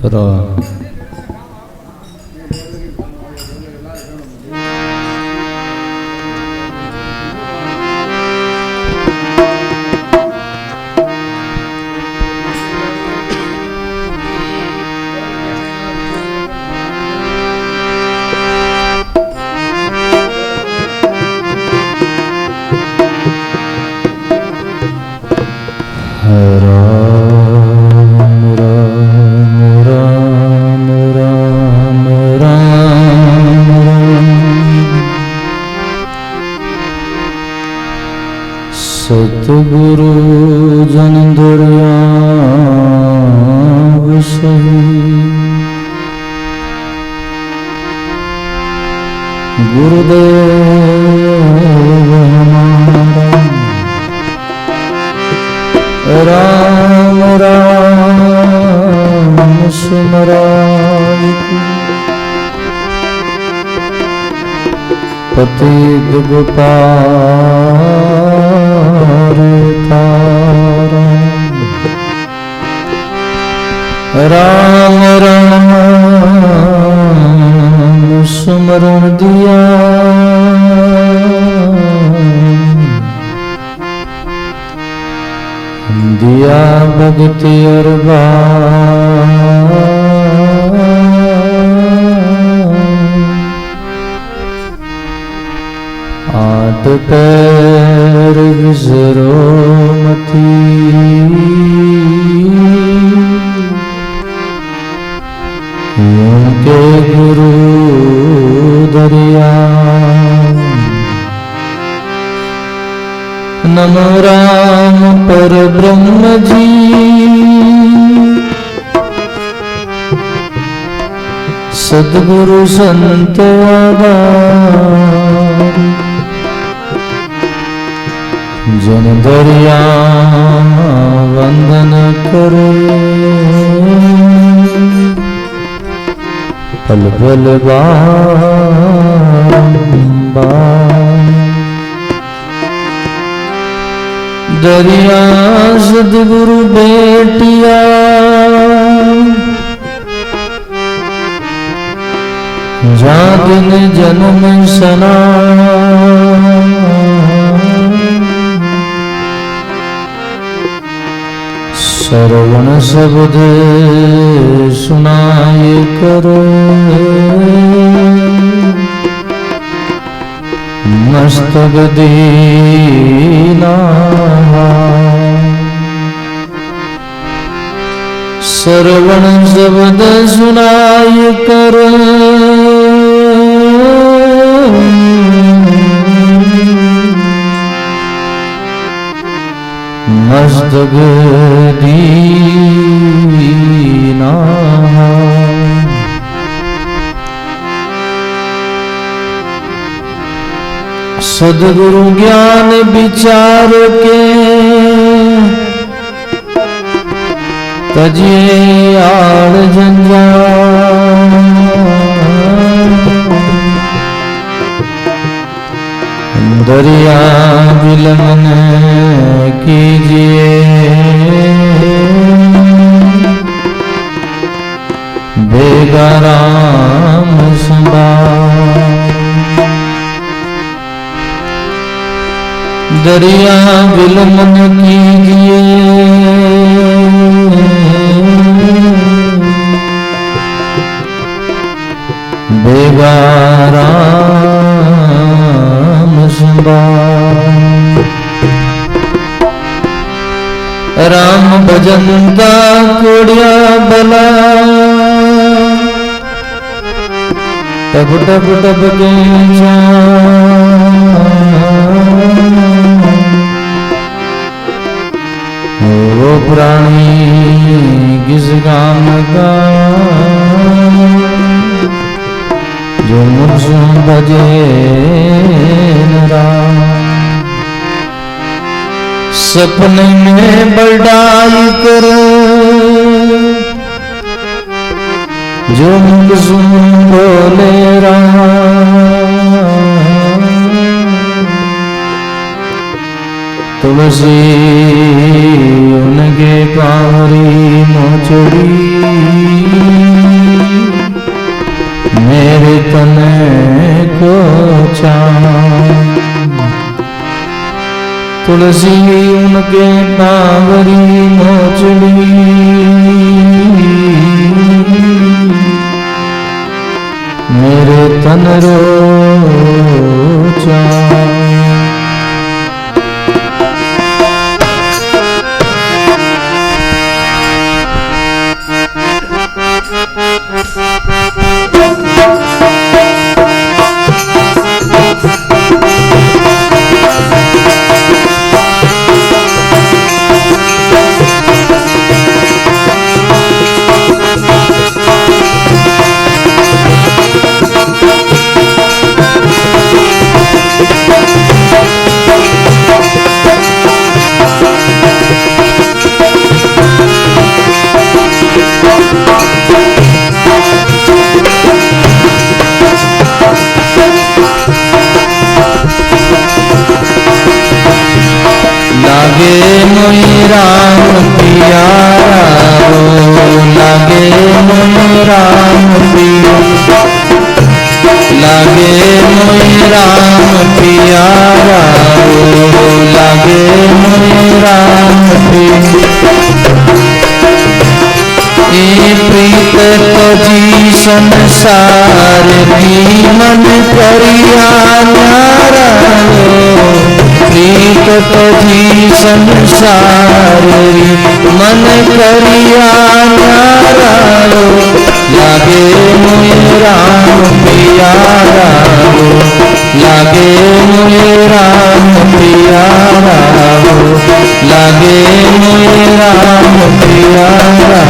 राम। सतगुरु जन दरियाव सही, गुरुदेव हमारा राम राम सिमराय, पति गोपाल तारा, राम राम सुमरण दिया, दिया भक्ति अरबा, आठ पैर गुजरो मती, यूं के गुरु दरिया, नमो राम पर ब्रह्म जी, सद्गुरु संत आधार, जन दरिया वंदन करे, पल पल बारंबार, दरिया सद्गुरु बेटिया, जा दिन जन्म सना, श्रवण शब्द सुनाय करो, मस्तक दीना, श्रवण शब्द सुनाय करो, मस्तक दीना, सद्गुरु ज्ञान विचार के, तजिए आड़ जंजाल, दरिया विलमन कीजिए, बेगा राम संभाल, दरिया विलमन कीजिए, बेगा राम संभाल, राम भजनता कोड़िया बला, टप टप टप के वो प्राणी किस काम का, जो मुझसे भजे राम, सपने में बड़ाई करो, जो मुझसे बोले राम, तुलसी उनके पावरी मोचड़ी मेरे तन को चाँद। तुलसी उनके पावरी मोचड़ी मेरे तन रो चाँद। लागे मोहि राम पियारा लागे मोहि राम पियारा लागे मोहि राम पियारा लागे मोहि राम पियारा। प्रीत तजी संसार भी मन करिया न्यारा प्रीत तजी संसार मन करिया न्यारा लागे मोहि राम पियारा लागे मोहि राम पियारा लागे मोहि राम पियारा।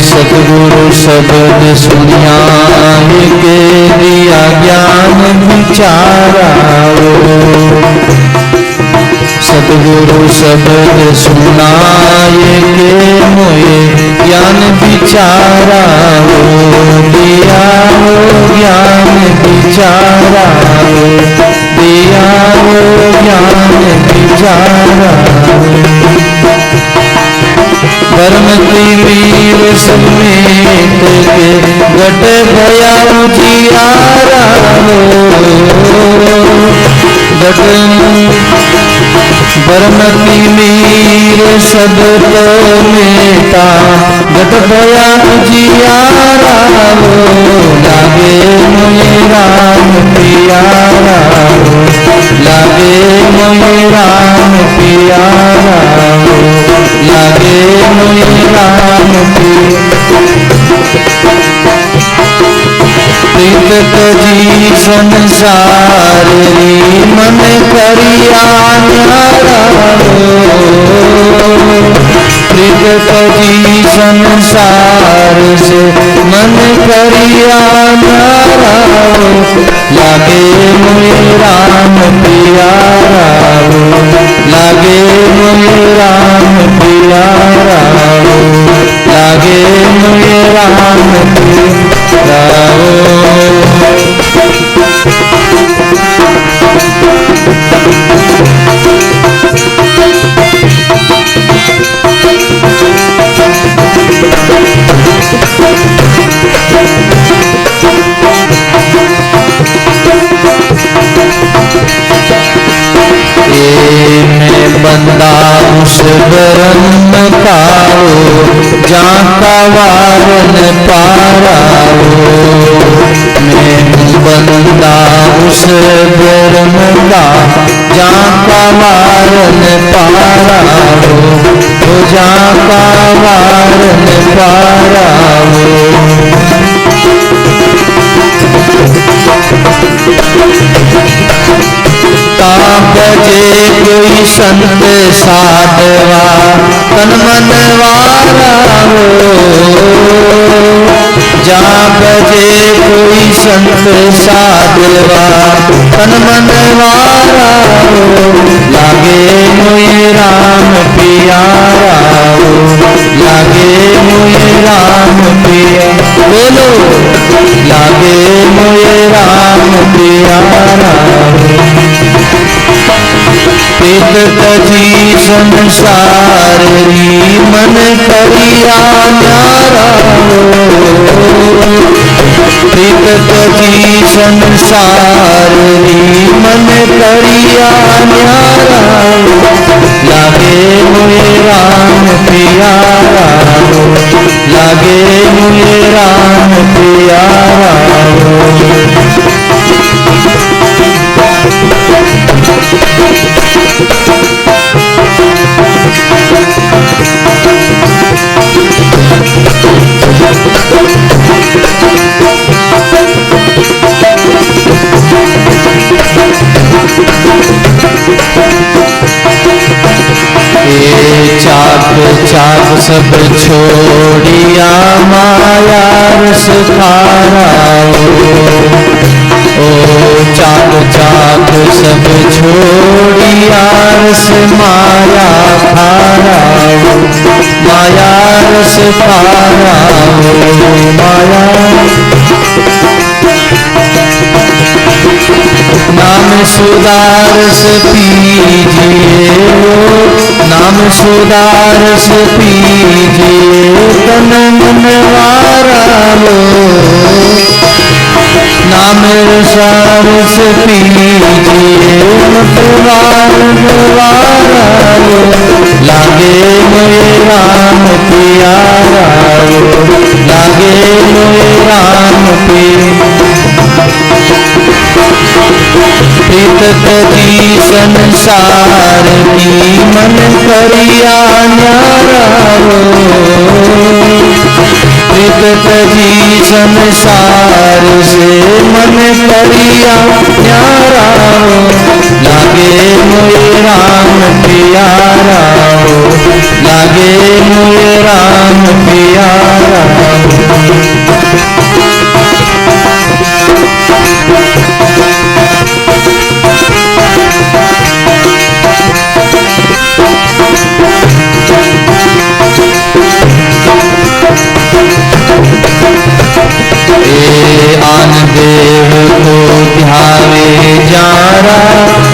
सतगुरु शब्द सुनिया के दिया ज्ञान विचारा सतगुरु शब्द सुनाए के मोए ज्ञान विचारा दिया हो ज्ञान विचारा दिया हो ज्ञान विचारा। धर्म की वीर समेत के घट भया उजियारा घट धर्म की वीर सदत मेता घट भया उजियारा लागे मोहि राम पियारा लागे मोहि राम पियारा लागे मोहि राम प्रीत तजी संसार मन करिया न्यारा प्रीत तजी संसार से मन करिया न्यारा लागे मोहि राम पियारा लागे मोहि राम पियारा लागे मोहि राम पियारा। बंदा उस ब्रह्म पाओ जाका वारन पाराओ मैं बंदा उस ब्रह्म का जाका वारन पाराओ जाका वारन पाराओ। ताप बजे कोई संत साधवा तन मन वारा हो, जहाँ बजे कोई संत साधवा तन मन वारा हो, लागे मोए राम प्यारा हो, लागे मोए राम प्यारा, बोलो लागे मोए राम प्यारा हो। पित तजी संसार री मन करिया न्यारा हो, पित तजी संसार री मन करिया न्यारा हो, लागे मोए राम प्यारा हो, लागे मोए राम प्यारा हो। चाक चाक सब छोड़िया माया रस खारा ओ चाक चाक सब छोड़िया रस माया खारा, माया रस खारा माया। नाम सुदारस पीजिए हो, नाम सुदारस पीजिए तन मन वारा हो, नाम रसारस पीजिए मतवार वारा हो, लागे मोए राम प्यारा हो, लागे मोए राम प्यारा। प्रीत तजी संसार की मन करिया न्यारा हो, प्रीत तजी संसार से मन करिया न्यारा हो, लागे मोए राम प्यारा हो, लागे मोए राम प्यारा हो। आन देव को ध्यावे जारा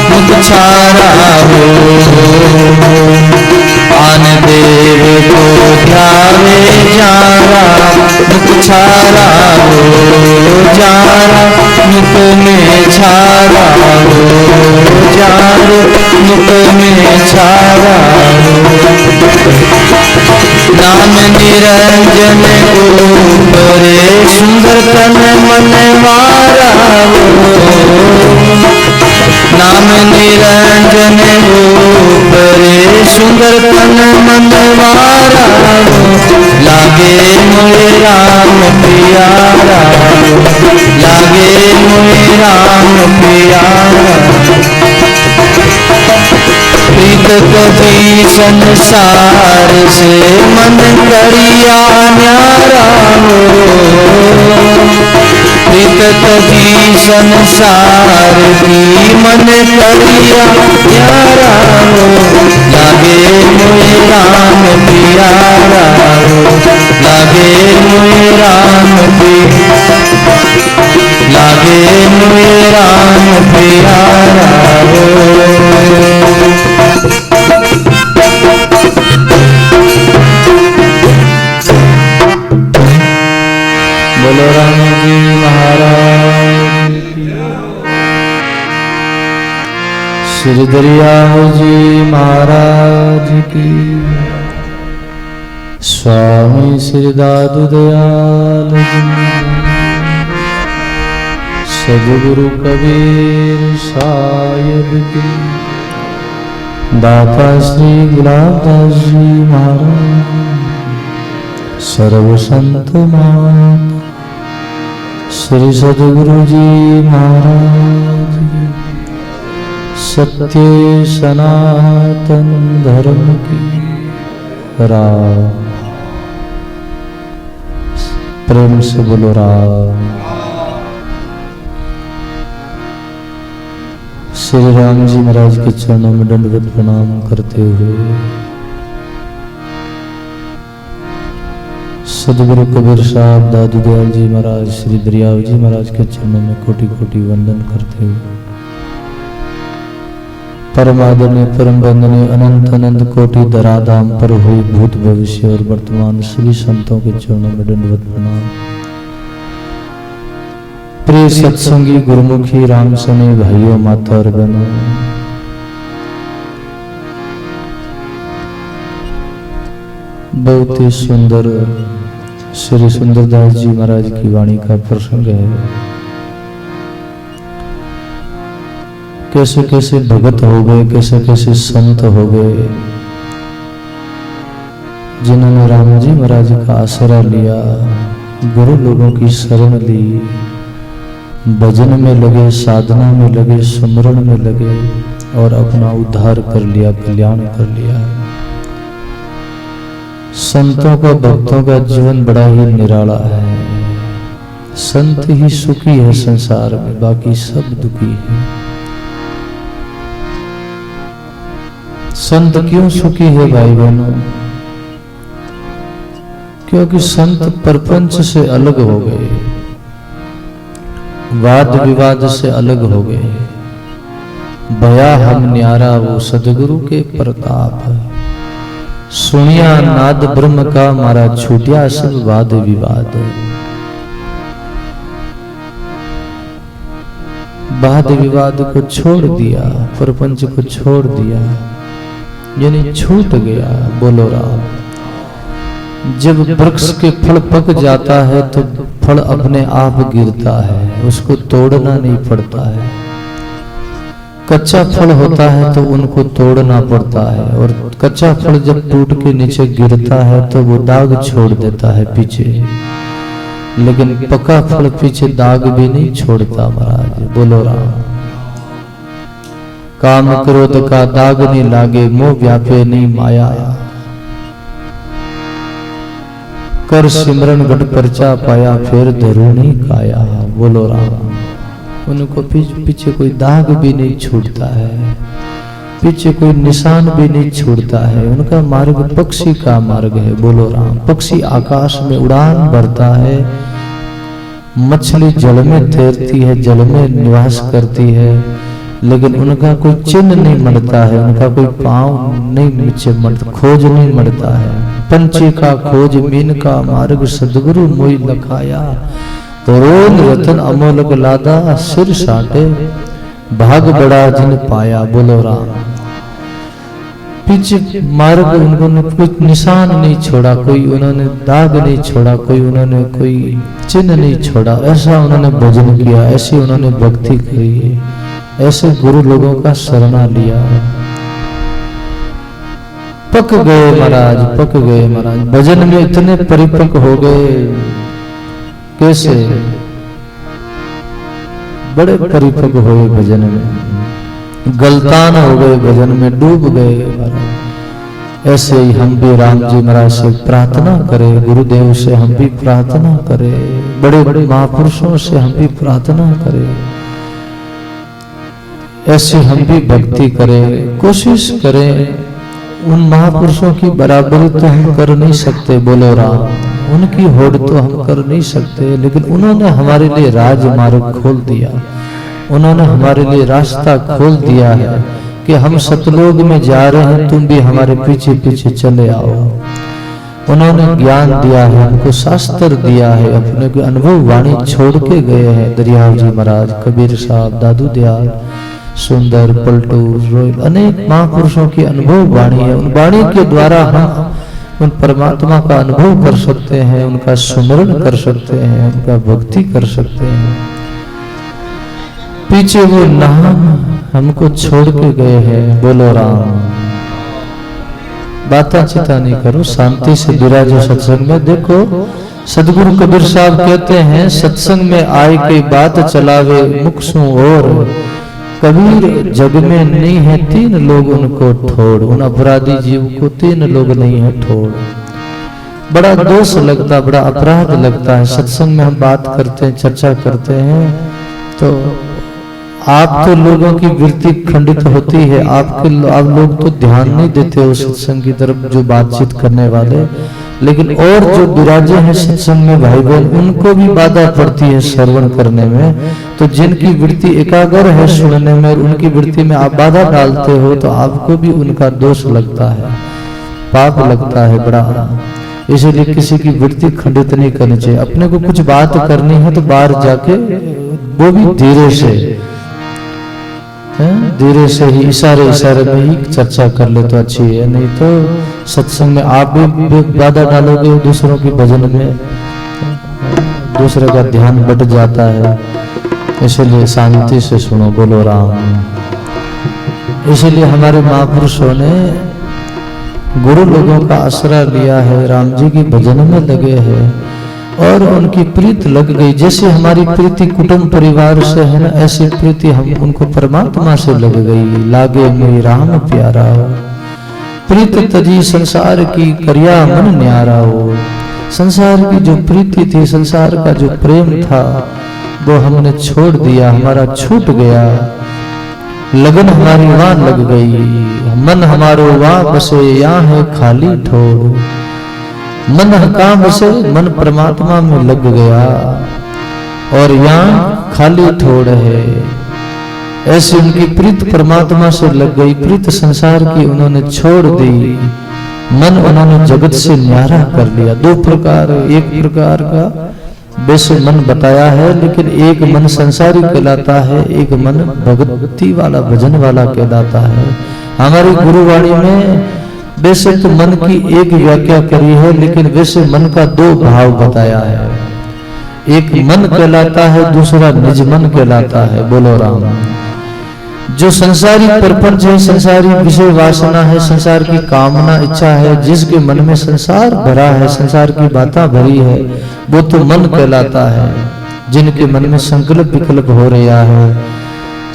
मुख छारा हो, आन देव को ध्यावे जारा मुख छारा हो, जारा मुख में छारा हो, जार मुख में छारा हो। नाम निरंजन ऊपरे सुंदर तन मन वारा हो, नाम निरंजन ऊपरे सुंदर तन मन वारा हो, लागे मोए राम प्यारा हो, लागे मोए राम प्यारा। प्रीत कभी संसार से मन करिया न्यारा हो, प्रीत कभी संसार की मन करिया न्यारा हो, लागे मोए राम प्यारा हो, लागे मोए राम प्यारा, लागे मोए राम प्यारा हो। बोलो राम जी महाराज की, श्री दरियाओ जी महाराज की, स्वामी श्री दादू दयाल जी, सद्गुरु कबीर साहिब की, दाता श्री गुलाबदास जी महाराज, सर्व संत मान श्री सद्गुरु जी महाराज, सत्य सनातन धर्म की राम। प्रेम से बोलो राम। श्री राम जी महाराज के चरणों में दंडवत प्रणाम करते हुए सदगुरु कबीर साहब, दादू दयाल जी महाराज, श्री दरियाव जी महाराज के चरणों में कोटि कोटि वंदन करते हुए परमादरणीय परम वंदनीय अनंत अनंत कोटि धराधाम पर हुई भूत भविष्य और वर्तमान सभी संतों के चरणों में दंडवत प्रणाम। प्रिय सत्संगी गुरुमुखी राम सने भाइयों, माता और बहनों, बहुत ही सुंदर श्री सुंदरदास जी महाराज की वाणी का प्रसंग है। कैसे कैसे भगत हो गए, कैसे कैसे संत हो गए जिन्होंने राम जी महाराज का आसरा लिया, गुरु लोगों की शरण ली, भजन में लगे, साधना में लगे, सुमरण में लगे और अपना उद्धार कर लिया, कल्याण कर लिया। संतों का, भक्तों का जीवन बड़ा ही निराला है। संत ही सुखी है संसार में, बाकी सब दुखी है। संत क्यों सुखी है भाई बहनों? क्योंकि संत प्रपंच से अलग हो गए, वाद विवाद से अलग हो गए। भया हम न्यारा वो सदगुरु के प्रताप, सुनिया नाद ब्रह्म का, मारा छूटिया सब वाद विवाद। वाद विवाद को छोड़ दिया, प्रपंच को छोड़ दिया, यानी छूट गया। बोलो राम। जब वृक्ष के फल पक जाता है तो फल अपने आप गिरता है, उसको तोड़ना नहीं पड़ता है। कच्चा फल होता है तो उनको तोड़ना पड़ता है, और कच्चा फल जब टूट के नीचे गिरता है तो वो दाग छोड़ देता है पीछे, लेकिन पका फल पीछे दाग भी नहीं छोड़ता महाराज। बोलो राम। काम क्रोध का दाग नहीं लागे, मोह व्यापे नहीं माया, कर सिमरन गढ़ परचा पाया, फिर धरूनी काया। बोलो राम। उनको पीछे कोई दाग भी नहीं छूटता है, पीछे कोई निशान भी नहीं छूटता है। उनका मार्ग पक्षी का मार्ग है। बोलो राम। पक्षी आकाश में उड़ान भरता है, मछली जल में तैरती है, जल में निवास करती है, लेकिन उनका कोई चिन्ह नहीं मरता है, उनका कोई पांव नहीं नीचे मरता, खोज नहीं मरता है। पंछी का खोज मीन का मार्ग, सदगुरु मोई लखाया, रोन रतन अमोलक लादा, सिर साटे भाग बड़ा जिन पाया। बोलो राम। पीछे मार्ग उन्होंने कोई निशान नहीं छोड़ा, कोई उन्होंने दाग नहीं छोड़ा, कोई उन्होंने कोई चिन्ह नहीं छोड़ा। ऐसा उन्होंने भजन किया, ऐसी उन्होंने भक्ति करी, ऐसे गुरु लोगों का शरणा लिया। पक गए महाराज, पक गए महाराज। भजन में इतने परिपक्व हो गए, कैसे बड़े परिपक्व हो गए भजन में, गलतान हो गए भजन में, डूब गए महाराज। ऐसे ही हम भी राम जी महाराज से प्रार्थना करें, गुरुदेव से हम भी प्रार्थना करें, बड़े बड़े महापुरुषों से हम भी प्रार्थना करें, ऐसे हम भी भक्ति करें, कोशिश करें। उन महापुरुषों की बराबरी तो हम कर नहीं सकते। बोलो राम। उनकी होड़ तो हम कर नहीं सकते, लेकिन उन्होंने हमारे लिए राजमार्ग खोल दिया, उन्होंने हमारे लिए रास्ता खोल दिया है कि हम सतलोक में जा रहे हैं, तुम भी हमारे पीछे पीछे चले आओ। उन्होंने ज्ञान दिया है, हमको शास्त्र दिया है, अपने को अनुभव वाणी छोड़ के गए हैं। दरियाव जी महाराज, कबीर साहब, दादू दयाल, सुंदर, पलटू, रोयल, अनेक महापुरुषों की अनुभव वाणी है। उन वाणी के द्वारा हम उन परमात्मा का अनुभव कर सकते हैं, उनका सुमरण कर सकते हैं, उनका भक्ति कर सकते हैं। पीछे वो नाम हमको छोड़ के गए हैं। बोलो राम। बाता चिता नहीं करो, शांति से विराजो सत्संग में। देखो सदगुरु कबीर साहब कहते हैं, सत्संग में आए के बात चलावे मुख सु और, कबीर जग में नहीं है तीन लोग उनको ठोड़, उन अपराधी जीव को तीन लोग नहीं है ठोड़। बड़ा दोष लगता, बड़ा अपराध लगता है। सत्संग में हम बात करते हैं, चर्चा करते हैं, तो आप तो लोगों की वृत्ति खंडित होती है, आप लोग तो ध्यान नहीं देते हो सत्संग की तरफ, जो बातचीत करने वाले। लेकिन और जो विराजे हैं सत्संग में भाई बहन, उनको भी बाधा पड़ती है श्रवण करने में। तो जिनकी वृत्ति एकाग्र है सुनने में, उनकी वृत्ति में आप बाधा डालते हो, तो आपको भी उनका दोष लगता है, पाप लगता है बड़ा। इसलिए किसी की वृत्ति खंडित नहीं करनी चाहिए। अपने को कुछ बात करनी है तो बाहर जाके वो भी धीरे से ही इशारे में ही चर्चा कर ले तो अच्छी है। नहीं तो सत्संग में आप भी बाधा डालोगे दूसरों के भजन में, दूसरे का ध्यान बट जाता है। इसलिए शांति से सुनो, बोलो राम। इसलिए हमारे महापुरुषों ने गुरु लोगों का आसरा लिया है, राम जी की भजन में लगे हैं और उनकी प्रीत लग गई। जैसे हमारी प्रीति कुटुंब परिवार से है ना, ऐसी प्रीति हम उनको परमात्मा से लग गई। लागे मेरी राम प्यारा हो, प्रीत तजी संसार की करिया मन न्यारा हो। संसार की जो प्रीति थी, संसार का जो प्रेम था, वो हमने छोड़ दिया, हमारा छूट गया। लगन हमारी वहां लग गई, मन हमारो वहां बसे, यहाँ है खाली ठोर। मन कहाँ बसे? मन परमात्मा में लग गया और यहाँ खाली ठोर है। ऐसे उनकी प्रीत परमात्मा से लग गई, प्रीत संसार की उन्होंने छोड़ दी। मन उन्होंने जगत से न्यारा कर लिया। दो प्रकार, एक प्रकार का वैसे मन बताया है, लेकिन एक मन संसारी कहलाता है, एक मन भक्ति वाला भजन वाला कहलाता है। हमारी गुरुवाणी में वैसे तो मन की एक व्याख्या करी है, लेकिन वैसे मन का दो भाव बताया है। एक मन कहलाता है, दूसरा निज मन कहलाता है। बोलो राम। जो संसारी प्रपंच है, संसारी विषय वासना है, संसार की कामना इच्छा है, जिसके मन में संसार भरा है, संसार की बातें भरी है, वो तो मन कहलाता है। जिनके मन में संकल्प विकल्प हो रहा है,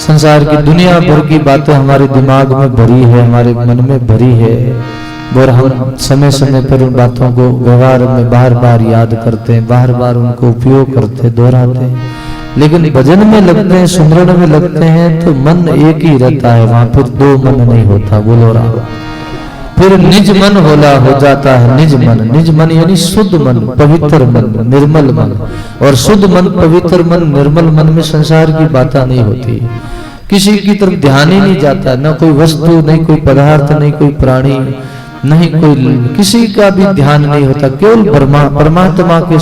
संसार की दुनिया भर की बातें हमारे दिमाग में भरी है, हमारे मन में भरी है, और हम समय समय पर उन बातों को व्यवहार में बार बार याद करते हैं, बार बार उनको उपयोग करते, दोहराते हैं। लेकिन भजन में लगते हैं, सुमरन में लगते हैं, तो मन एक ही रहता है, वहां फिर दो मन नहीं होता। बोलो राम। फिर निज मन हो जाता है। निज मन यानी शुद्ध मन, पवित्र मन, निर्मल मन। और शुद्ध मन, पवित्र मन, निर्मल मन में संसार की बातें नहीं होती, किसी की तरफ ध्यान ही नहीं जाता, न कोई वस्तु, नहीं कोई पदार्थ, नहीं कोई प्राणी, नहीं कोई, किसी का भी ध्यान नहीं होता। केवल परमात्मा के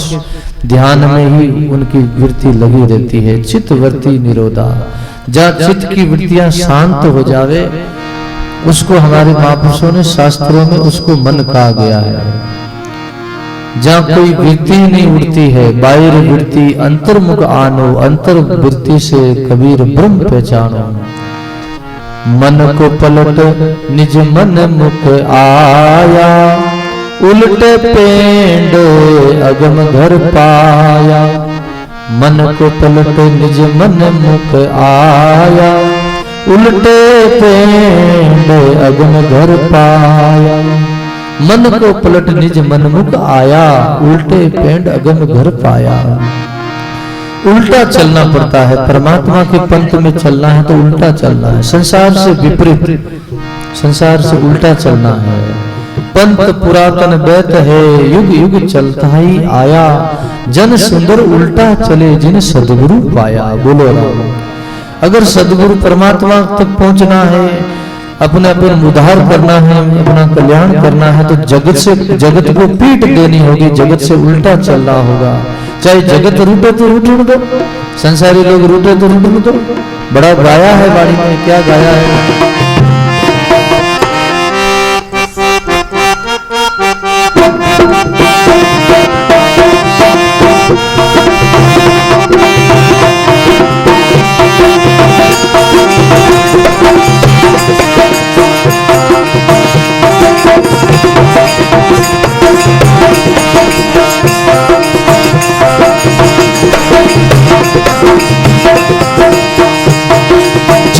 ध्यान में ही उनकी वृत्ति लगी रहती है। चित्तवृत्ति निरोधा, जहाँ चित्त की वृत्तियां शांत हो जावे, उसको हमारे महापुरुषों ने शास्त्रों में उसको मन कहा गया है। जहाँ कोई वृत्ति नहीं उड़ती है, बाहर वृत्ति अंतर्मुख आनो, अंतर वृत्ति से कबीर ब्रह्म पहचानो। मन को पलट निज मन मुख आया, उल्टे पेंड अगम घर पाया। मन को पलट निज मन मुख आया, उल्टे पेंड अगम घर पाया। मन को पलट निज मन मुख आया, उल्टे पेंड अगम घर पाया। उल्टा चलना पड़ता है, परमात्मा के पंथ में चलना है तो उल्टा चलना है, संसार से विपरीत, संसार से उल्टा चलना है। पंथ पुरातन बैत है, युग युग चलता ही आया। जन सुंदर उल्टा चले, जिन सदगुरु पाया। बोलो राम। अगर सदगुरु परमात्मा तक पहुंचना है, अपने अपन उद्धार करना है, अपना कल्याण करना है, तो जगत को पीठ देनी होगी, जगत से उल्टा चलना होगा। चाहे जगत रूठे तो रूठने दो, संसारी लोग रूठे तो रूठने दो। बड़ा गाया है वाणी में, क्या गाया है?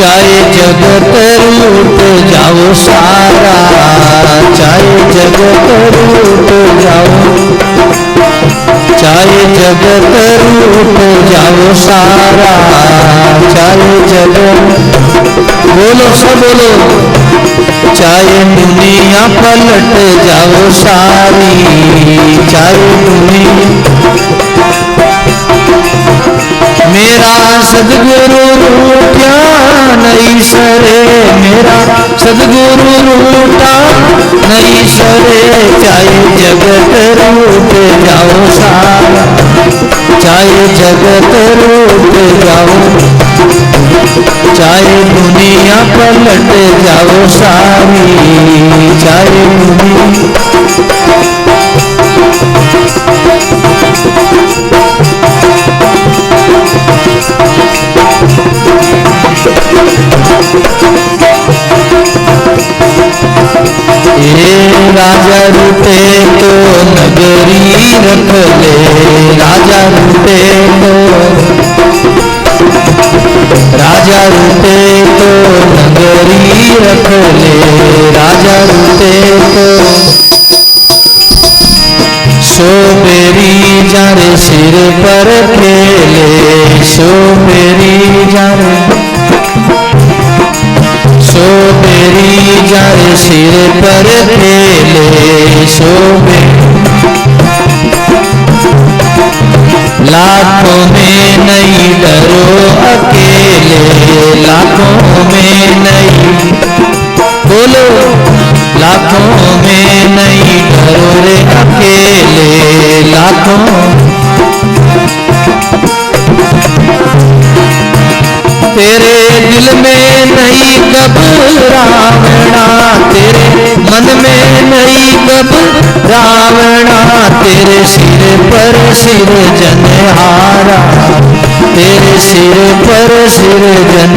चाहे जगत रूठ जाओ सारा, चाहे जगत रूठ जाओ, चाहे जगत रूठ जाओ सारा, चाहे जगत, बोलो सब बोलो, चाहे दुनिया पलट जाओ सारी, चाहे दुनिया, मेरा सदगुरु रूठा नहीं सरे, मेरा सदगुरु रूठा नहीं सरे, चाहे जगत रूठ जाओ सारा, चाहे जगत रूठ जाओ, चाहे दुनिया पलट जाओ सारी, चाहे दुनिया, राजा रूठे तो नगरी रख ले, राजा रूठे तो, राजा रूठे तो नगरी रख ले, राजा रूठे तो, सो मेरी जारे सिर पर खेले, सो मेरी जारे, सो मेरी जारे सिर पर खेले, सो लाखों में नहीं डरो अकेले, लाखों में नहीं, बोलो लाखों में नहीं डरो रे अकेले, लाखों, तेरे दिल में नहीं घबरावना, तेरे मन में नहीं घबरावना, तेरे सिर पर सिर जनहारा, तेरे सिर पर सिर जन,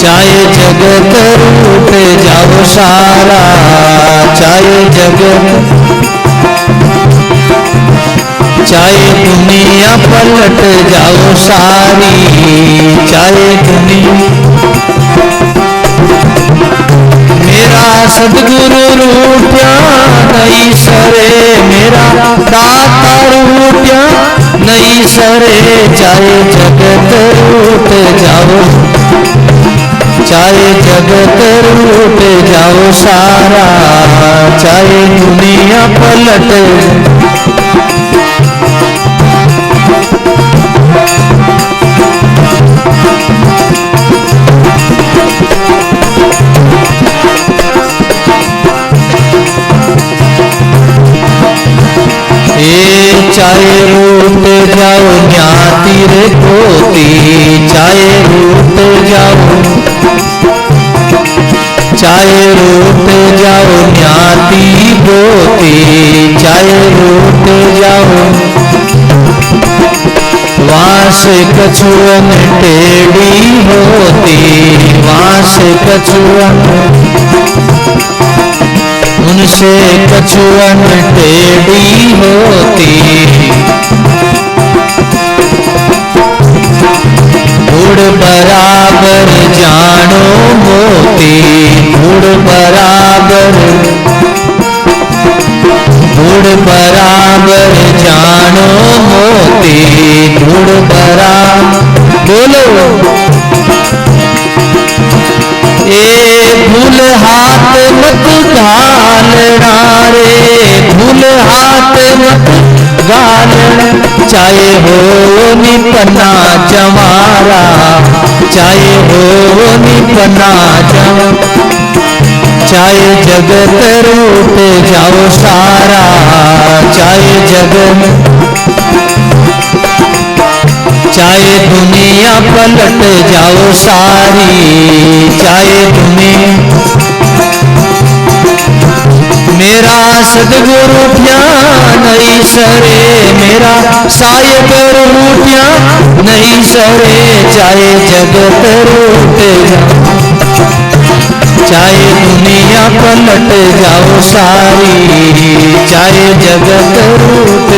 चाहे जगत रूठ जाओ सारा, चाहे जगत, चाहे दुनिया पलट जाओ सारी, चाहे दुनिया, मेरा सदगुरु रूठा नहीं सरे, मेरा दाता रूठा नहीं सरे, चाहे जगत रूठ जाओ, चाहे जगत रूठ जाओ सारा, चाहे दुनिया पलट, चाहे रूठ जाओ ज्ञाति रे पोती, चाहे रूठ जाओ, चाहे रूठ जाओ ज्ञाति पोती, चाहे रूठ जाओ, वहाँ से कछुअन टेढ़ी होती, वहाँ से कछुअन, उनसे कछुअन टेढ़ी होती, गुड़ बराबर जानो मोती, गुड़ बराबर, गुड़ बराबर जानो मोती, गुड़ बराबर, बोलो ए भूल हाथ मत घालना रे, भूल हाथ मत घालना, चाहे हो निपना जमारा, चाहे हो निपना जम, चाहे जगत रूठ जाओ सारा, चाहे जगत, चाहे दुनिया पलट जाओ सारी, चाहे दुनिया, मेरा सदगुरु ध्यान नहीं सरे, मेरा साहिब रूठिया नहीं सरे, चाहे जगत रूठ जाओ, चाहे दुनिया पलट जाओ सारी, चाहे जगत रूठ,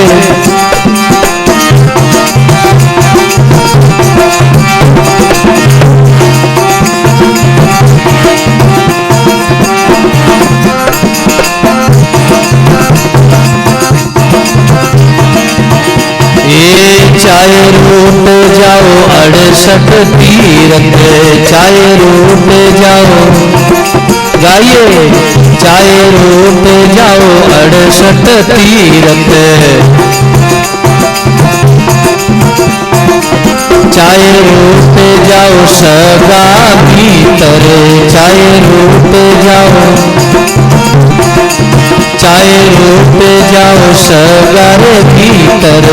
रूट जाओ 68 तीरथ, चाहे रूट जाओ, गाइए, चाहे रूट जाओ 68 तीरथ, चाहे रूट जाओ सगा भीतर, चाहे रूट जाओ, चाहे रूट जाओ सगर भीतर,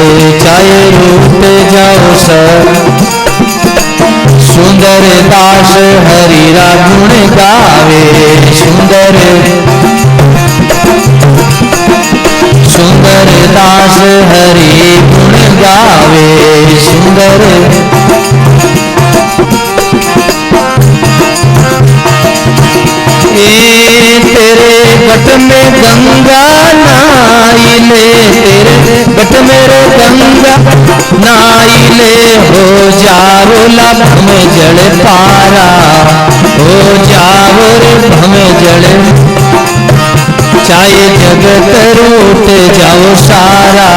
चाहे रूट जाओ सुंदर दास हरिरा गुण गावे, सुंदर सुंदर दास हरि गुण गावे, सुंदर तेरे बट में गंगा नाई ले, तेरे बट मेरे गंगा नाई ले, हो जाओ लब में जड़ पारा, हो जाओ रे हमें जड़, चाहे जगत रूट जाओ सारा,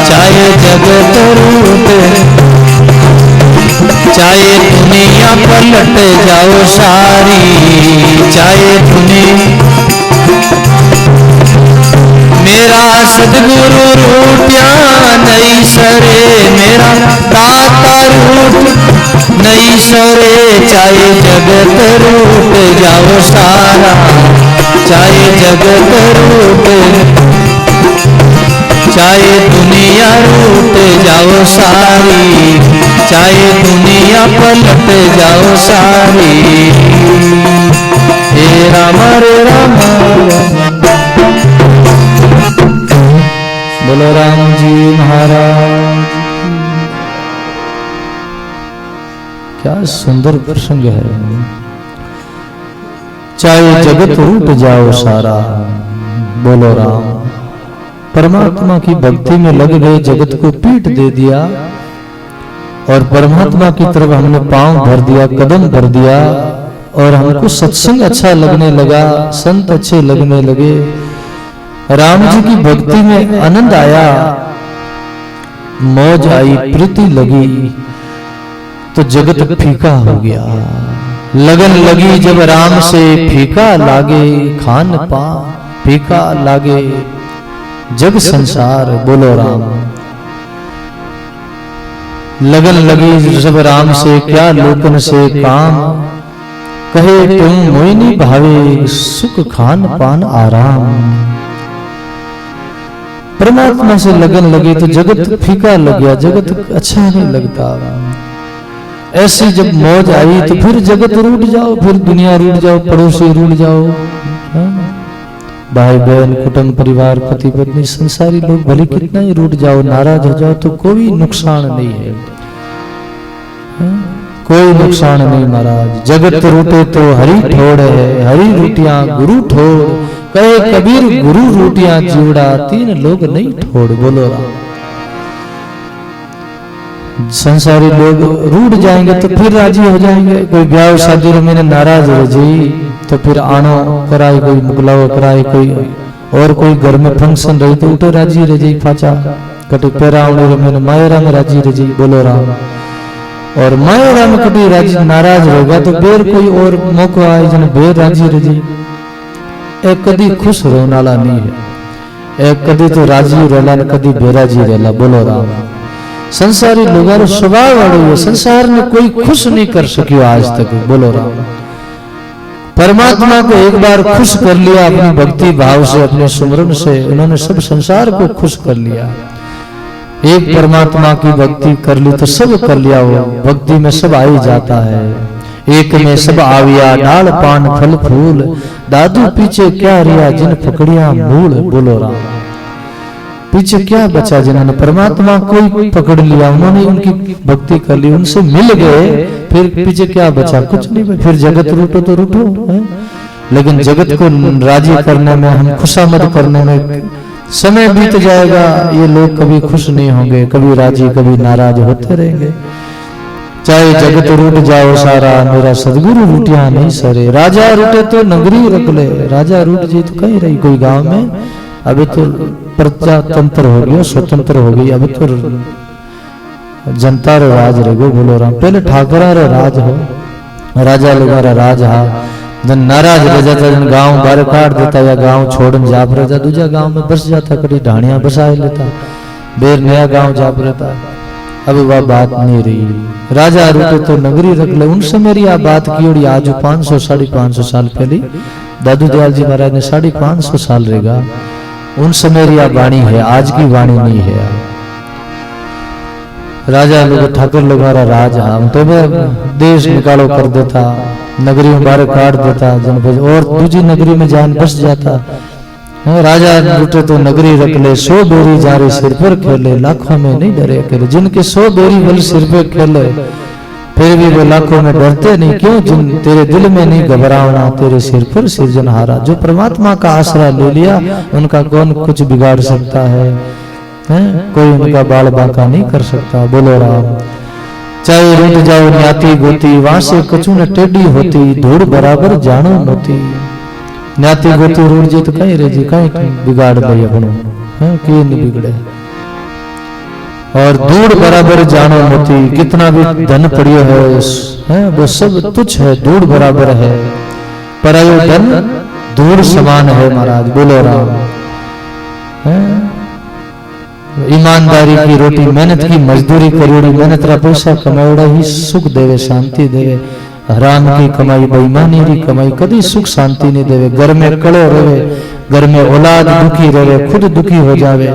चाहे जगत रूट, चाहे दुनिया पलट जाओ सारी, चाहे दुनिया, मेरा सदगुरु रूठया नहीं सरे, मेरा दाता रूठ नहीं सरे, चाहे जगत रूट जाओ सारा, चाहे जगत रूट, चाहे दुनिया रूट जाओ सारी, चाहे दुनिया पलट जाओ सारी, हे राम रे राम, बोलो राम जी महाराज। क्या सुंदर प्रसंग है। चाहे जगत रूट जाओ सारा, बोलो राम। परमात्मा की भक्ति में लग गए, जगत को पीठ दे दिया और परमात्मा की तरफ हमने पांव भर दिया, कदम भर दिया और हमको सत्संग अच्छा लगने लगा, संत अच्छे लगने लगे, राम जी की भक्ति में आनंद आया, मौज आई, प्रीति लगी, तो जगत फीका हो गया। लगन लगी जब राम से, फीका लागे खान पान, फीका लागे जग संसार, बोलो राम। लगन लगी जब राम से, क्या लोकन से काम, कहे तुम मोहिनी भावे, सुख खान पान आराम। परमात्मा से लगन लगी तो जगत फीका लग गया, जगत अच्छा नहीं लगता। ऐसी जब मौज आई तो फिर जगत रूठ जाओ, फिर दुनिया रूठ जाओ, पड़ोसी रूठ जाओ, भाई बहन कुटुंब परिवार पति पत्नी संसारी लोग भले कितना ही रूठ जाओ, नाराज हो जाओ तो कोई नुकसान नहीं है, कोई नुकसान नहीं महाराज। जगत रूठे तो हरि ठोड़ है, हरि रूटियां गुरु ठोड़, कहे कबीर गुरु रूटियां जीवड़ा, तीन लोग नहीं ठोड़, बोलो राम। संसारी लोग रूठ जाएंगे तो फिर राजी हो जाएंगे। कोई ब्याह शादी में नाराज हो जाए तो फिर आनो कराए, कोई मुगलाओ कराए, कोई और कोई घर में फंक्शन रही तो उठे राजी रह जाई, फाचा कटे पैरा में मायरा में राजी रह जाई, बोलो राम। और मायरा में कभी राजी नाराज होगा तो बेर कोई और मौका आए जन बेर राजी रह जाई। एक कदी खुश रोने वाला नहीं है, एक कदी तो राजी रहला, कदी बेराजी रहला, बोलो राम। संसारी लोगों स्वभाव है, संसार में कोई खुश नहीं कर सकियो आज तक, बोलो राम। परमात्मा को एक बार खुश कर लिया अपनी भक्ति भाव से, अपने सुमरन से, उन्होंने सब संसार को खुश कर लिया। एक परमात्मा की भक्ति कर ली तो सब कर लिया, वो भक्ति में सब आ ही जाता है। एक में सब आविया, डाल पान फल फूल, दादू पीछे क्या रिया, जिन पकड़िया मूल, बोलो राम। पीछे क्या बचा, जिन्होंने परमात्मा को ही पकड़ लिया, उन्होंने उनकी भक्ति कर ली, उनसे मिल गए, फिर पीछे क्या बचा, कुछ नहीं। फिर जगत रूठो तो रूठो है, लेकिन जगत को राजी करने में, हम खुशामद करने में समय बीत जाएगा। ये लोग कभी खुश नहीं होंगे, कभी राजी कभी नाराज होते रहेंगे। चाहे जगत रूठ जाओ सारा, मेरा सदगुरु रूठिया नहीं सरे। राजा रूठे तो नगरी रख ले, राजा रूठ जी तो कहीं रही कोई गांव में। अभी तो प्रजातंत्र हो गया, स्वतंत्र हो गई, अभी तो जनता रो राज रेगो बोलो राम। पहले ठाकरा रो राज हो, राजा लोग राज हा। जन नाराज रह जाता, जन गांव बारे काट देता या गांव छोड़न जाप रहता, दूजा गांव में बस जाता, कभी ढाणिया बसा लेता, बेर नया गांव जाप रहता। अब वह बात नहीं रही। राजा रूटे तो नगरी रख ले। उन समय मेरी आप बात की और आज 500 550 साल पहले दादू दयाल जी महाराज ने 550 साल रहेगा। उन समय मेरी आप वाणी है, आज की वाणी नहीं है। राजा लोग ठाकुर लोग राज हम तो देश निकालो कर देता, नगरी में बारे काट देता, जन और दूसरी नगरी में जान बस जाता। राजा लूटे तो नगरी रख ले, 100 बेरी जारे सिर पर खेले, लाखों में नहीं डरे अकेले। जिनके 100 बेरी बल सिर पर खेले फिर भी वो लाखों में डरते नहीं, क्यों? जिन तेरे दिल में नहीं घबरावना, तेरे सिर पर सिरजनहारा। जो परमात्मा का आसरा ले लिया उनका कौन कुछ बिगाड़ सकता है? कोई उनका बाल बांका नहीं कर सकता। बोलो राम। चाहे रूठ जाओ न्याती गोती, वहां से कछु न टेढ़ी होती, धूड़ बराबर जानो मोती। न्याती गोती रूठ जी तो कहीं रह जी, कहीं बिगाड़ दे अपनो, कि नहीं बिगड़े। और धूड़ बराबर जानो मोती, कितना भी धन पड़ियो है वो सब तुच्छ है, धूड़ बराबर है। पर आयो धन धूड़ समान है महाराज। बोलो राम। ईमानदारी की रोटी, मेहनत की मजदूरी करोड़ी, मेहनत रा पैसा कमावड़ा ही सुख देवे, शांति देवे। हराम की कमाई, बेईमानी की कमाई कभी सुख शांति नहीं देवे। घर में कड़ो रहे, घर में औलाद दुखी रहे, खुद दुखी हो जावे।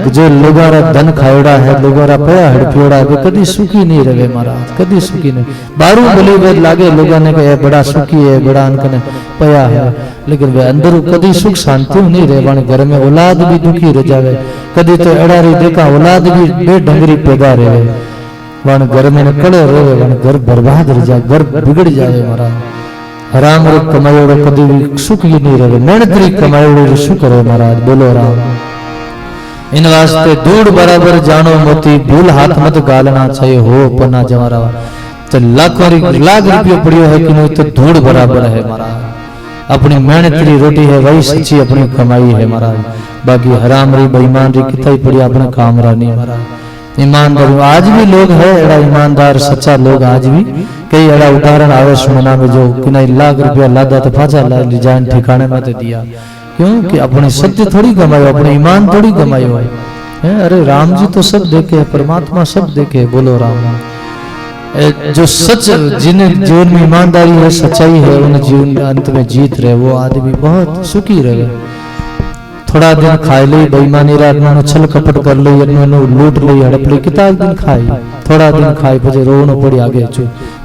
जो लोगारा धन खायोड़ा है, लोगारा पया हड़पियोड़ा है, कभी सुखी नहीं रहे महाराज, कभी सुखी नहीं। बारू भले वेद लागे लोगों ने कहा बड़ा सुखी है, बड़ा अनकने पया है, लेकिन वे अंदर कभी सुख शांति नहीं रहे। वाने घर में औलाद भी दुखी रह जावे। कभी तो एड़ारी देखा औलाद भी बेढंगरी पैदा रहे, वाने घर में कड़े रहे, वाने घर बर्बाद रह जाए, घर बिगड़ जावे महाराज। हराम रे कमायोड़ो कभी भी सुख ही नहीं रहे, मेहनत री कमायोड़ो सुख रहे महाराज। बोलो राम। इन वास्ते धूड़ बराबर जानो मोती, भूल हाथ मत गालना चाहिए हो पन्ना जमारा। तो लाख रुपये पड़ियो है कि नहीं, तो धूड़ बराबर है महाराज। अपनी मेहनत की रोटी है वही सच्ची अपनी कमाई है महाराज। बाकी हराम री बेईमान री कितना ही पड़ी अपने काम रा नहीं महाराज। ईमानदार आज भी लोग है एड़ा ईमानदार सच्चा लोग आज भी। कई एड़ा उदाहरण आवे सुनना में जो कि नहीं लाख रुपया लादा तो पाचा ला जान ठिकाने में तो दिया, क्यों कि अपने सत्य थोड़ी कमायो, अपने ईमान थोड़ी कमायो है। अरे राम जी तो सब देखे, परमात्मा सब देखे। बोलो राम। जो सच जिन्हें जीवन में ईमानदारी है, सच्चाई है, उन्हें जीवन अंत में जीत रहे, वो आदमी बहुत सुखी रहे। थोड़ा दिन खाए ले बेईमानी रात छल कपट कर ले, लूट ले, हड़प ले, कितना दिन खाई, थोड़ा दिन खाए फिर रोना पड़ी आगे,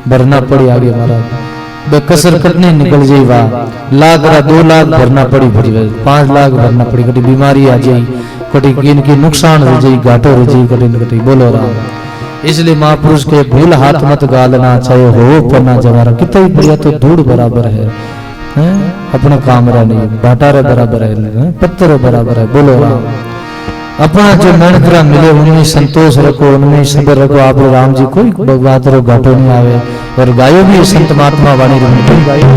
भरना पड़ी आगे महाराज। कसर कटने निकल जाई, वाह लाख रा 2 लाख भरना पड़ी, भरी 5 लाख भरना पड़ी, कटी बीमारी आ जाई, कटी किन की नुकसान हो जाई, घाटो हो जाई, कटी न कटी। बोलो राम। इसलिए महापुरुष के भूल हाथ मत गालना चाहे हो पन्ना जवारा। कितना ही बढ़िया तो धूड़ बराबर है, अपना काम रहा नहीं, भाटारे बराबर है, पत्थर बराबर है। बोलो राम। अपना जो मेहनत रा मिले उनमें संतोष रखो, उनमें सबर रखो। आप राम जी कोई बात रो घाटो नहीं आवे। और गायो भी संत महात्मा वाणी गायो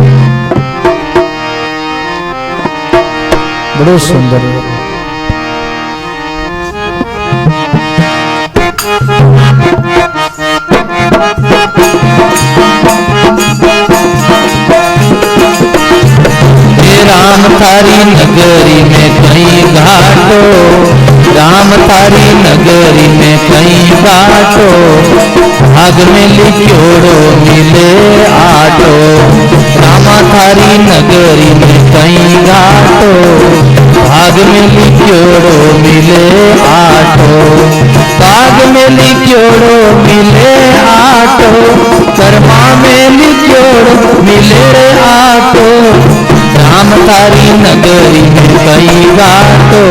बड़े सुंदर है। राम थारी नगरी में कहीं घाटो, राम थारी नगरी में कहीं घाटो, भाग में लिखोड़ो मिले आटो। रामा थारी नगरी में कहीं घाटो, भाग में लिखोड़ो मिले आटो। भाग में लिखोड़ो मिले आटो, कर्मा में लिखोड़ो मिले आटो। राम थारी नगरी में कहीं घाटो,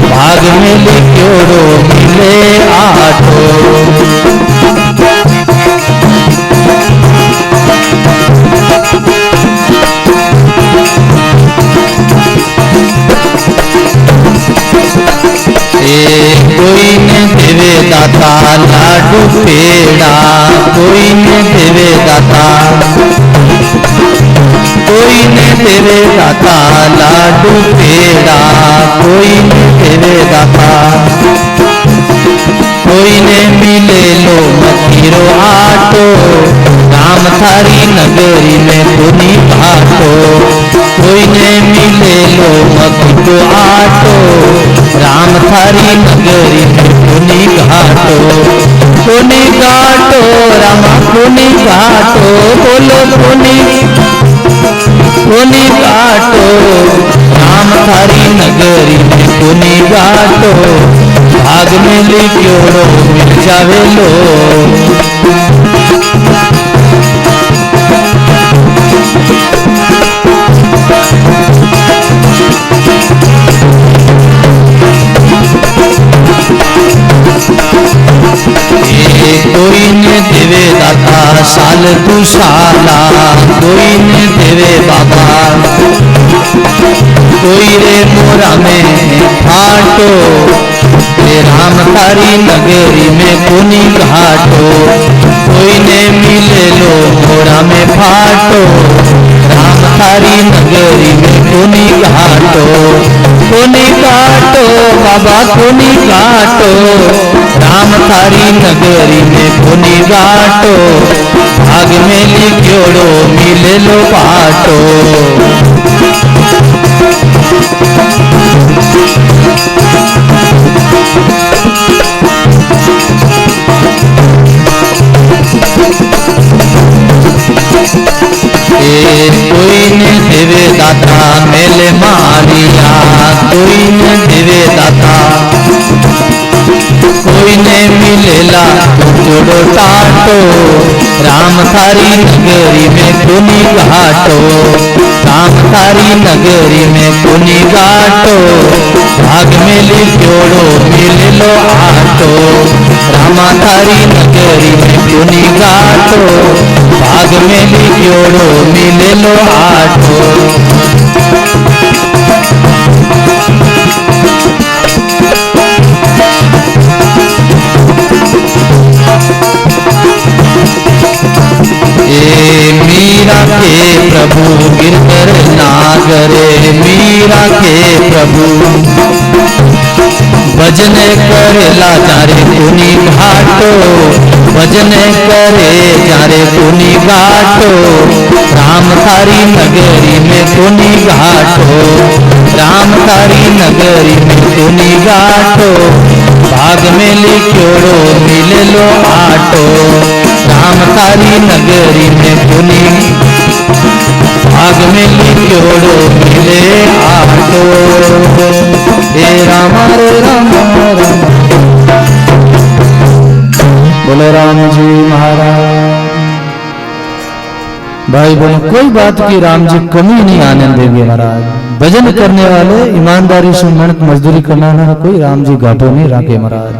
भाग में लिखोड़ो मिले आटो। कोई ने देवे दाता लाडू पेड़ा, कोई ने देवे दाता, कोई ने देवे दाता लाडू पेड़ा, कोई ने देवे दाता, कोई कोई ने मिले लो मखीरो आटो, राम थारी नगरी में पुनी घाटो। कोई ने मिले लो मखीरो आटो, राम थारी नगरी में पुनी घाटो। पुनी घाटो रामा पुनी घाटो, बोलो पुनी घाटो, राम थारी नगरी में पुनी घाटो। भाग में लिखोड़ो मिल जावे लो, कोई ने देवे दाता साल तू साला, कोई ने देवे बाबा, कोई रे मोरा में फाटो, रे राम थारी नगरी में पुनी घाटो। कोई ने मिले लो मोरा में फाटो, राम थारी नगरी में पुनी घाटो। पुनी घाटो बाबा पुनी घाटो, राम थारी नगरी में पुनी घाटो। भाग में लिखोड़ो मिले लो पाटो, कोई ने देवे दाता मेले मारिया, कोई ने देवे दाता, कोई ने मिलेला जोड़ो टाटो। राम थारी नगरी में पुनी घाटो, राम थारी नगरी में पुनी घाटो। भाग में लिखोड़ो मिले लो आटो, रामा थारी नगरी में पुनी घाटो। भाग में लिखोड़ो मिले लो आटो। मीरा के प्रभु गिरधर नागरे, मीरा के प्रभु भजन करेला जारे पुनी घाटो, भजन करे जारे पुनी घाटो। राम थारी नगरी में पुनी घाटो, राम थारी नगरी में पुनी घाटो। भाग में लिखोड़ो मिले लो आटो, राम थारी नगरी में पुनी। भाग में लिखोड़ो मिले आटो, हे राम रे राम राम। बोलो राम जी महाराज। भाई बहन कोई बात की राम जी कमी नहीं आने देंगे महाराज। भजन करने वाले ईमानदारी से मेहनत मजदूरी करना ना, कोई राम जी घाटो नहीं राखे महाराज।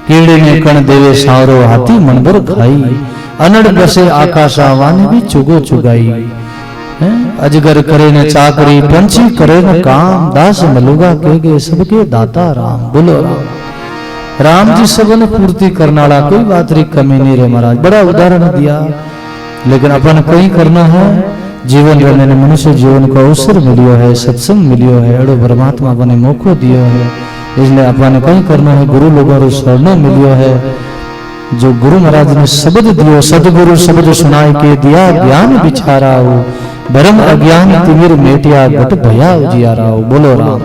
कीड़े ने कण देवे सावरो, हाथी मनबर खाई। अनड़ बसे आकाशा वाने भी चुगो चुगाई। अजगर करे न चाकरी, पंछी करे न काम। दास मलुगा के सबके दाता राम। बोलो राम। राम जी सबने पूर्ति करने वाला, कोई बात री कमी नहीं रे महाराज। बड़ा उदाहरण दिया, लेकिन अपन कहीं करना है। जीवन रहने ने मनुष्य जीवन को अवसर मिलियो है, सत्संग मिलियो है, अड़ो परमात्मा अपने मौको दियो है। इसलिए अपन कहीं करना है। गुरु लोगों रो शरण मिलियो है। जो गुरु महाराज ने शब्द दियो, सदगुरु शब्द सुनाई के दिया ज्ञान बिछारा हो। भरम अज्ञान तिमिर मेटिया, घट भया उजियारा हो। बोलो राम।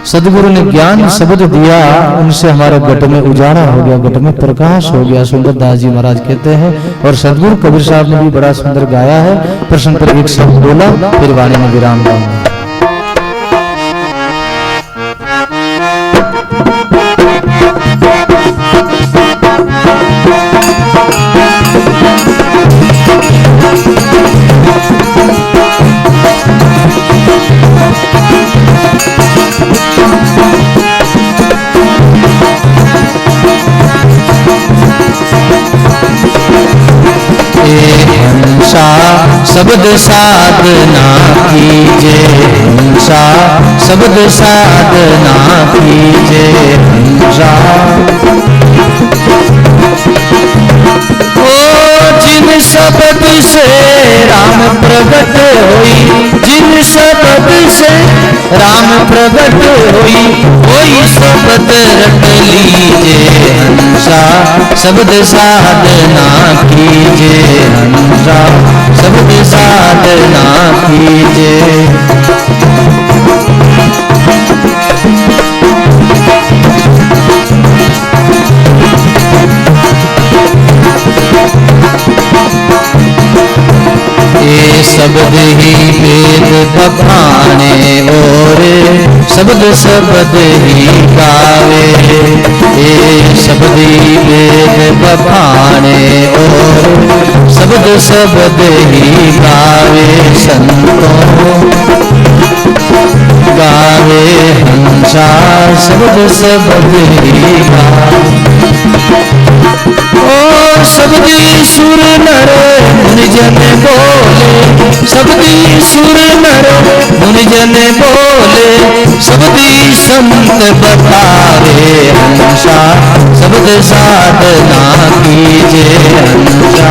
सदगुरु ने ज्ञान शब्द दिया, उनसे हमारे घट में उजाला हो गया, घट में प्रकाश हो गया। सुंदरदास जी महाराज कहते हैं। और सदगुरु कबीर साहब ने भी बड़ा सुंदर गाया है। प्रश्न पर एक शब्द बोला, फिर वाणी में विराम दूंगा। शब्द साधना कीजे हंसा, शब्द साधना कीजे हंसा। ओ जी जिन शब्द से राम प्रगट होई, जिन शब्द से राम प्रगट होई, वही शब्द रट लीजे हंसा, शब्द साधना कीजे हंसा, शब्द साधना कीजे। शब्द ही वेद बखाने और शब्द शब्द ही गावे, ये शब्द ही वेद बखाने और शब्द शब्द ही गावे, संतों गावे हंसा, शब्द शब्द ही गावे। ओ शब्दी सुर नर मुनिजन बोले, शब्दी सुर नर मुनिजन बोले, शब्दी संत बतावे हंसा, शब्द साधना कीजे हंसा,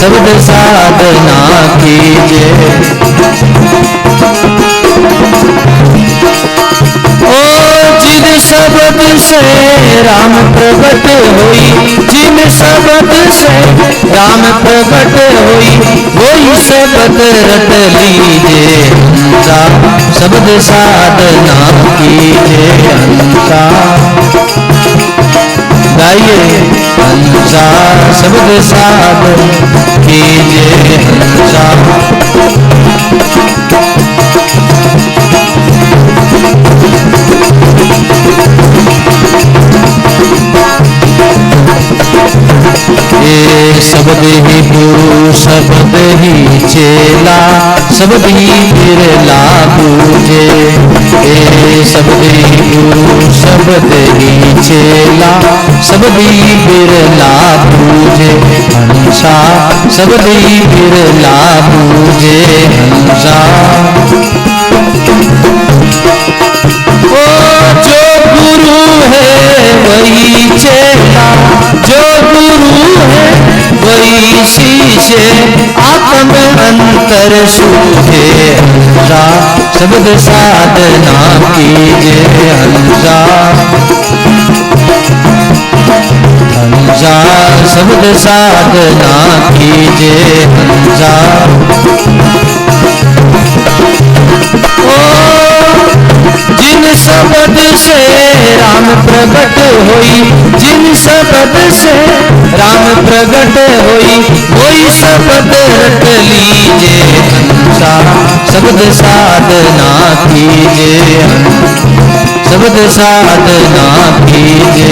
शब्द साधना कीजे। जिन शब्द से राम प्रगट होई, जिन शब्द से राम प्रगट होई, वही शब्द रट लीजे हंसा, शब्द साधना कीजे हंसा। गाइए हंसा, शब्द साधना कीजे हंसा। शब्द ही गुरु शब्द ही चेला, शब्द ही बिरला पूजे, शब्द ही गुरु शब्द ही चेला, शब्द ही बिरला पूजे हंसा, शब्द ही बिरला पूजे हंसा। ओ जो गुरु है वही चेला, जो गुरु है वही शीशे, आत्म अंतर सूझे हंसा, शब्द साधना कीजे हंसा, हंसा शब्द साधना कीजे हंसा। जिन शब्द से राम प्रगट होई, जिन शब्द से राम प्रगट होई, वही शब्द रट लीजे हंसा, शब्द साधना कीजे शब्द साधना कीजे।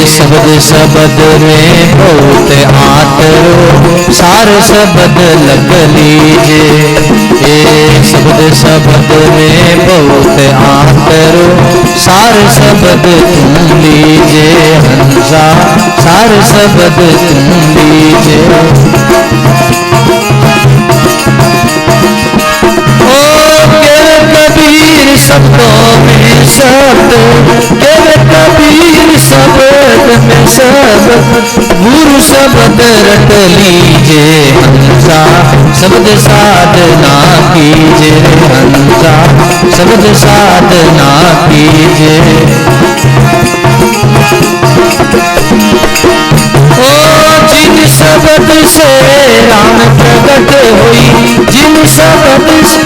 शब्द शब्द में बहुत आतरो, सार शब्द लग लीजे, शब्द शब्द में बहुत आतरो, सार शब्द तुम लीजे हंसा, सार शब्द तुम लीजे। कबीर शब्दों में शब्द, कबीर शब्द में शब्द, गुरु शब्द रट लीजे हंसा, शब्द साधना कीजे हंसा, शब्द साधना कीजे। ओ जिन शब्द से राम प्रगट होई, जिन शब्द से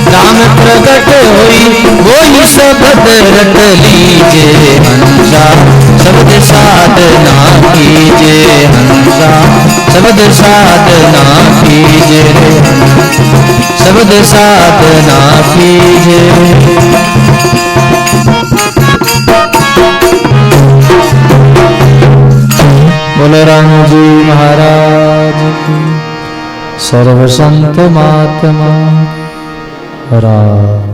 राम प्रगट होई, वही शब्द रट लीजे हंसा, शब्द साधना कीजे हंसा, शब्द साधना कीजे शब्द साधना कीजे। बोलो राम जी महाराज की, सर्व संत महात्मा राम।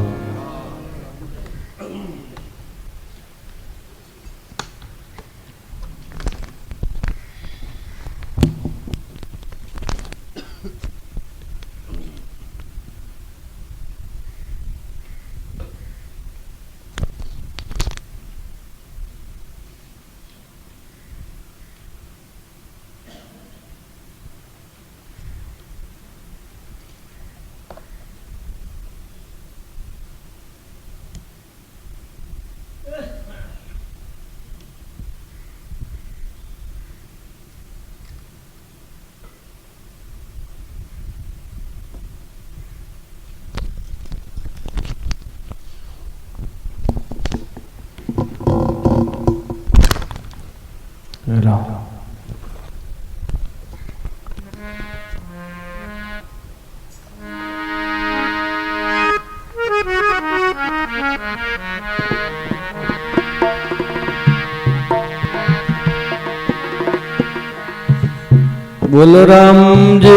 राम। बोलो राम जी।